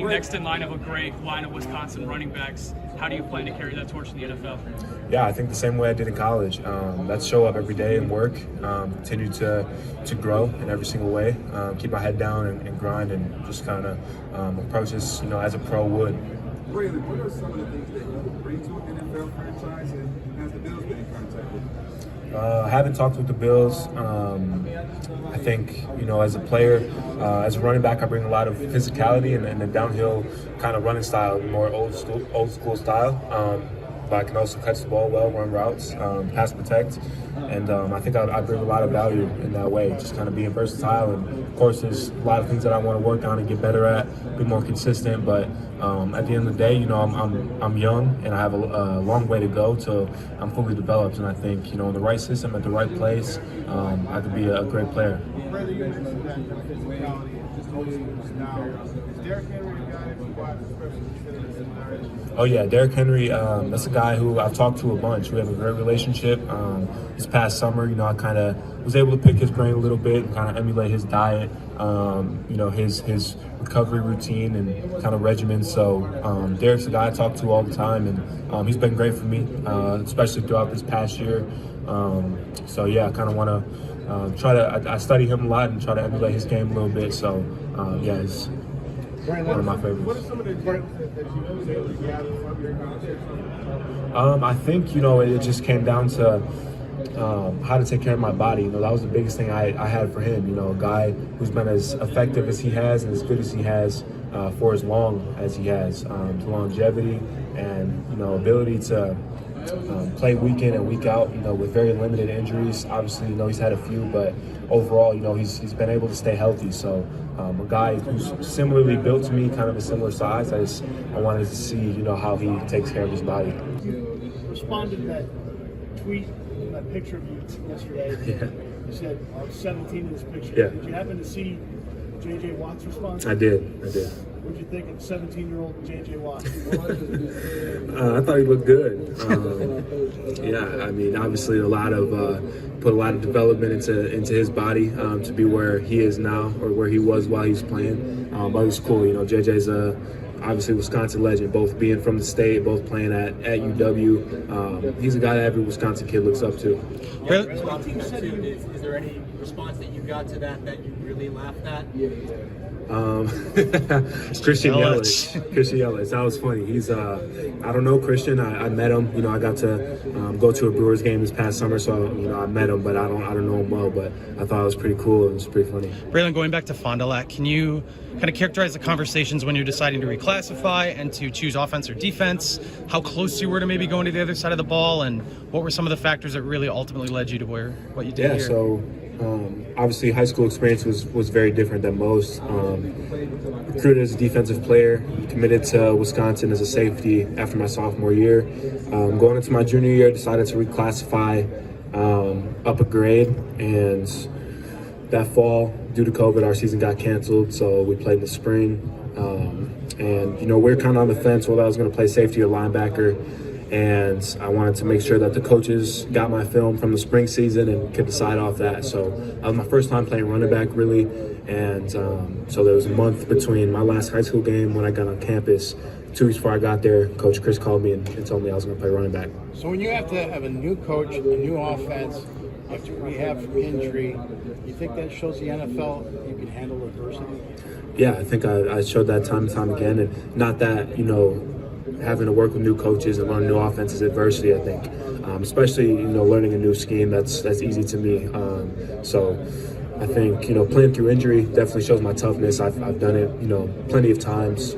sitting next in line of a great line of Wisconsin running backs. How do you plan to carry that torch in the NFL? Yeah, I think the same way I did in college. Let's show up every day and work, continue to grow in every single way, keep my head down and grind, and just kind of approach this, as a pro would. Braelon, what are some of the things that you would bring to an NFL franchise, and has the Bills been in contact with you? I haven't talked with the Bills. I think, as a player, as a running back, I bring a lot of physicality and a downhill kind of running style, more old school style. But I can also catch the ball well, run routes, pass protect, and I think I bring a lot of value in that way, just kind of being versatile. And of course, there's a lot of things that I want to work on and get better at, be more consistent. But at the end of the day, I'm young and I have a long way to go till I'm fully developed. And I think, in the right system, at the right place, I could be a great player. You mentioned that physicality and just always now. Is Derrick Henry a guy who watches, especially Oh yeah, Derrick Henry, that's a guy who I've talked to a bunch. We have a great relationship. This past summer, I kind of was able to pick his brain a little bit and kind of emulate his diet, his recovery routine and kind of regimen. So Derrick's a guy I talk to all the time, and he's been great for me, especially throughout this past year. So yeah, I kind of want to I study him a lot and try to emulate his game a little bit. So yeah, he's one of my favorites. What are some of the tips that you was able to gather from your conversation? I think, it just came down to how to take care of my body. That was the biggest thing I had for him. A guy who's been as effective as he has and as good as he has for as long as he has. The longevity and, ability to play week in and week out, with very limited injuries. Obviously, he's had a few, but overall, he's been able to stay healthy. So a guy who's similarly built to me, kind of a similar size, I wanted to see, how he takes care of his body. You responded to that tweet, that picture of you yesterday. Yeah. You said, I'm 17 in this picture. Yeah. Did you happen to see J.J. Watt's response? I did. What did you think of 17-year-old J.J. Watt? I thought he looked good. Yeah, I mean, obviously put a lot of development into his body to be where he is now or where he was while he was playing. But it was cool. JJ's obviously Wisconsin legend, both being from the state, both playing at UW. He's a guy that every Wisconsin kid looks up to. Yeah, the team said is there any response that you got to that you really laughed at? Christian Yelich. That was funny. He's I don't know Christian. I met him. I got to go to a Brewers game this past summer, so I met him, but I don't know him well. But I thought it was pretty cool. It was pretty funny. Braelon, going back to Fond du Lac, can you kind of characterize the conversations when you're deciding to reclassify and to choose offense or defense? How close you were to maybe going to the other side of the ball, and what were some of the factors that really ultimately led you to what you did here? So obviously high school experience was very different than most. Recruited as a defensive player, committed to Wisconsin as a safety after my sophomore year. Going into my junior year, decided to reclassify up a grade, and that fall, due to COVID, our season got canceled, so we played in the spring. And we were kind of on the fence whether I was going to play safety or linebacker. And I wanted to make sure that the coaches got my film from the spring season and could decide off that. So that was my first time playing running back, really. And so there was a month between my last high school game when I got on campus. 2 weeks before I got there, Coach Chris called me and told me I was going to play running back. So when you have to have a new coach, a new offense, after rehab from injury, you think that shows the NFL you can handle adversity? Yeah, I think I showed that time and time again. And not that, having to work with new coaches and learn new offenses adversity, I think. Especially, learning a new scheme, that's easy to me. So I think, playing through injury definitely shows my toughness. I've done it, plenty of times.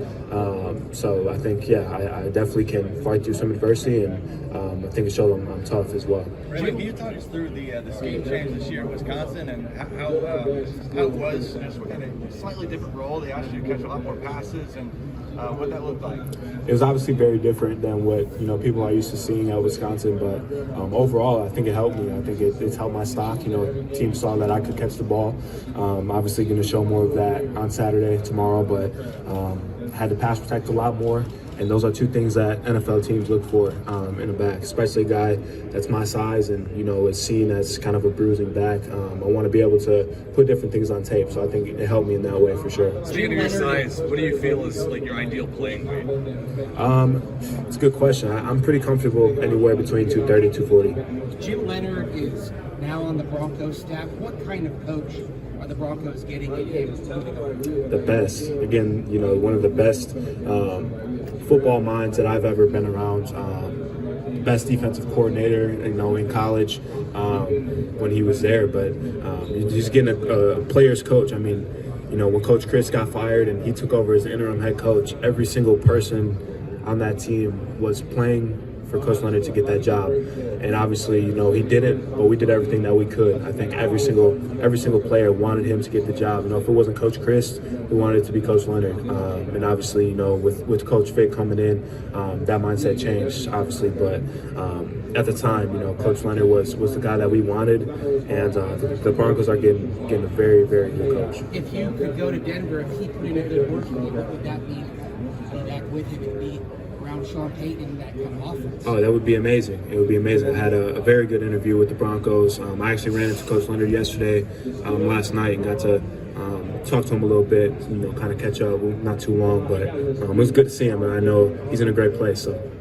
So I think, I definitely can fight through some adversity, and I think it shows I'm tough as well. Braelon, can you talk us through the scheme change this year in Wisconsin and how it was in a slightly different role? They asked you to catch a lot more passes, and what that looked like? It was obviously very different than what people are used to seeing at Wisconsin, but overall I think it helped me. I think it's helped my stock. Teams saw that I could catch the ball. Obviously going to show more of that on Saturday, tomorrow, but had to pass protect a lot more, And those are two things that NFL teams look for in a back, especially a guy that's my size and, is seen as kind of a bruising back. I want to be able to put different things on tape, so I think it helped me in that way for sure. Speaking of your size, what do you feel is like your ideal playing weight? It's a good question. I'm pretty comfortable anywhere between 230, 240. Jim Leonard is now on the Broncos staff. What kind of coach are the Broncos getting in him? The best. Again, one of the best football minds that I've ever been around. Best defensive coordinator, in college when he was there. But he's getting a player's coach. I mean, when Coach Chris got fired and he took over as interim head coach, every single person on that team was playing for Coach Leonard to get that job. And obviously, he didn't, but we did everything that we could. I think every single player wanted him to get the job. If it wasn't Coach Chris, we wanted it to be Coach Leonard. And obviously, with Coach Vic coming in, that mindset changed, obviously. But at the time, Coach Leonard was the guy that we wanted, and the Broncos are getting a very, very good coach. If you could go to Denver, if he put in a good work week, would that be back with him and be around Sean Payton and that kind of offense? Oh, that would be amazing. It would be amazing. I had a very good interview with the Broncos. I actually ran into Coach Leonard yesterday, last night, and got to talk to him a little bit, kind of catch up. Not too long, but it was good to see him, and I know he's in a great place. So.